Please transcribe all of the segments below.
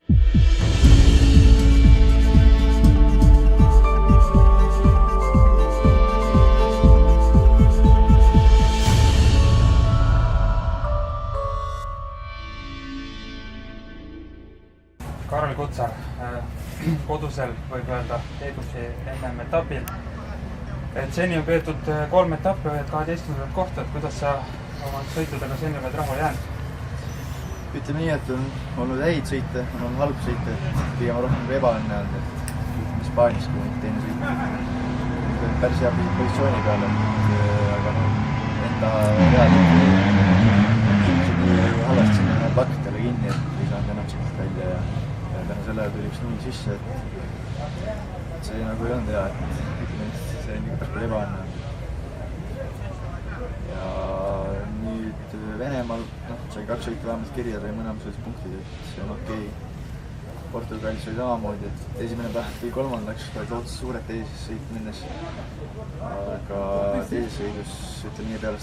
Karel Kutsar kodusel, võib öelda, Peebusi MM-etapil. Seni on peetud 3 etappi, 12. kohta, et kuidas sa oma sõitudega seni oled rahule jäänud? Ütleme nii, et on olnud häid sõite, on olnud halb sõite, pigem rohkem ebaõnne olnud, et Hispaanias kui teine sõit. Päris hea positsiooni peal, aga enda reaalselt halvasti sinna plakkidele kinni, et ei saanud enam sõita välja ja tänu sellele tuli üks 0 sisse, et see nagu ei olnud hea, et see on ikka päris ebaõnne. Ja nüüd Venemaal sai 2 sõitu vähemalt kirja, sai mõlemas olid punktid, et see on okei. Portugalis oli samamoodi, et esimene päev või kolmandaks, vaid lootus suured teises sõit minnes. Aga teises sõidus, ütleme nii peale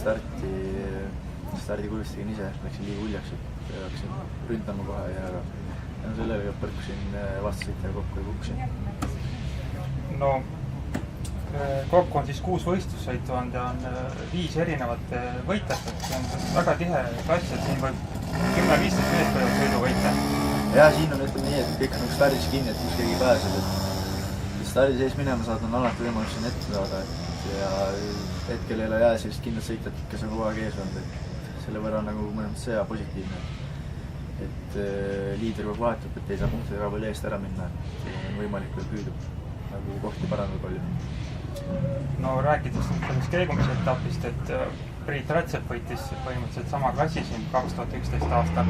stardikuulist tegin ise, läksin liiga uljaks, et hakkasin ründama kohe ja sellele põrkusin vastasõitjaga kokku ja kukkusin. No kokku on siis 6 võistlussõitu olnud ja on 5 erinevat võitjat. See on väga tihe klass, et siin võib 10-15 meest võivad sõidu võita. Ja siin on ütleme nii, et kõik on stardis kinni, et kus keegi pääseb. Et stardi sees minema saad, on alati võimalus siin ette saada. Ja hetkel ei ole jää sellist kindlat sõitjat, kes on kogu aeg ees olnud. Selle võrra on nagu mõnes mõttes hea positiivne. Et liider kogu vahetub, et ei saa punktide väga palju eest ära minna. On võimalik veel püüdub nagu kohti parandada palju. No rääkides sellest keegumise etapist, et Priit Rätsep võitis põhimõtteliselt sama klassi siin 2011 aastal.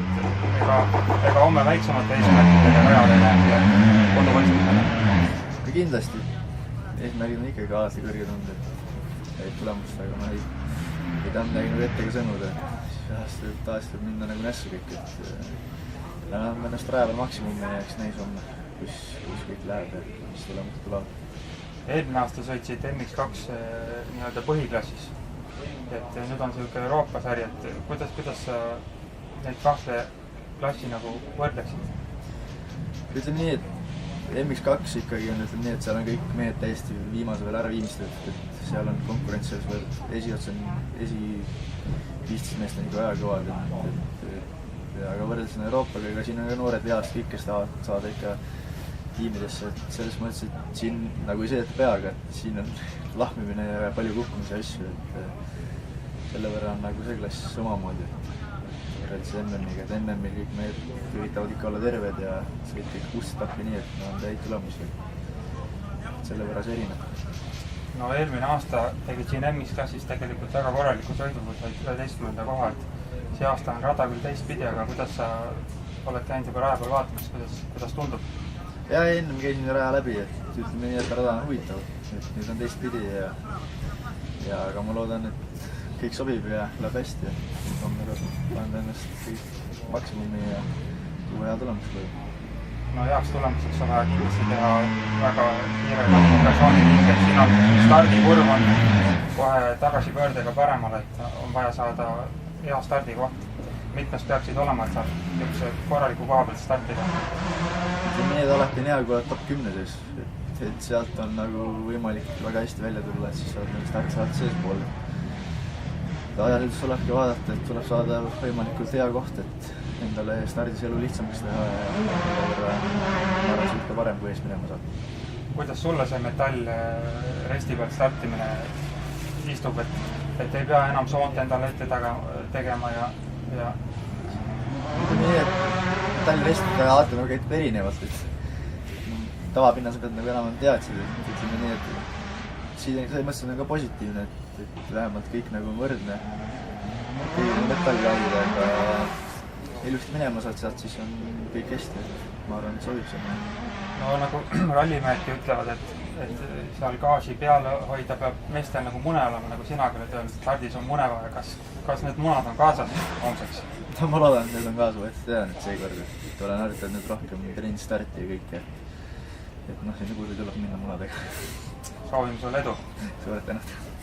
Ega homme väiksemate eesmärkidega rajale ja koduvõistlusele? Kindlasti. Eesmärgid on ikkagi alati kõrged olnud, et tulemust, aga ma ei taha midagi nagu ette ka sõnuda. Taas tuleb minna nagu nässu kõik, et lähen ennast raja peal maksimumi ja eks näis homme, kus kõik läheb ja mis tulemused tuleb. Eelmine aasta sõitsid MX2 nii-öelda põhiklassis. Et nüüd on selline Euroopa sari, et kuidas sa neid 2 klassi nagu võrdleksid? Ütleme nii, et MX2 ikkagi on nii, et seal on kõik mehed täiesti viimase veel ära viimistavad, et seal on konkurents selles veel esiots on 15 meest on ikka väga kõvad. Aga võrreldes Euroopaga, ega siin on ka noored veast kõik, kes tahavad saada ikka tiimidesse, et selles mõttes, et siin nagu ei sõideta peaga, et siin on lahmimine ja palju kukkumise asju, et selle võrra on nagu see klass omamoodi, võrreldes MM-iga, et MM-il kõik mehed üritavad ikka olla terved ja sõita ikka 6 etappi nii, et on häid tulemusi. Selle võrra see erineb. No eelmine aasta tegid siin MX-klassis tegelikult väga korraliku sõidu, kui said 11. koha, et see aasta on rada küll teistpidi, aga kuidas sa oled käinud juba raja peal vaatamas, kuidas tundub? Ja ennem käisin raja läbi, et ütleme nii, et rada on huvitav, et nüüd on teistpidi ja aga ma loodan, et kõik sobib ja läheb hästi. On pannud ennast kõik maksimumi ja tuua hea tulemus. No heaks tulemuseks on vaja kindlasti teha väga kiire kommunikatsiooniring, et siin on stardikurv on kohe tagasipöördega paremale, et on vaja saada hea stardikoht. Mitmes peaksid olema, et saab niisuguse korraliku koha pealt startida? Nii, et alati on hea, kui oled top 10 sees, et sealt on nagu võimalik väga hästi välja tulla, et siis saad start seespool. Ajalõudus tulebki vaadata, et tuleb saada võimalikult hea koht, et endale stardis elu lihtsamaks teha ja ma arvan, sõita parem, kui ees minema saab. Kuidas sulle see metall resti pealt startimine istub, et ei pea enam soont endale ette tegema ja nii, et metallrestid alati nagu käitub erinevalt, et tavapinna sa pead nagu enam teadsid, ütleme nii, et siin mõttes on ka positiivne, et vähemalt kõik nagu on võrdne. Kõigil on metalli aida, aga ilusti minema saad sealt, siis on kõik hästi. Ma arvan, et sobib see. No nagu rallimeedki ütlevad, et seal gaasi peale hoida peab meestel nagu mune olema, nagu sina küll öelnud, et stardis on mune vaja. Kas need munad on kaasas homseks? Ma loodan, et need on kaasa võetud, tean, et seekord, et olen harjutanud nüüd rohkem trenni starti ja kõike. Et siin nagu tuleb minna munadega. Soovime sulle edu! Suured tänud!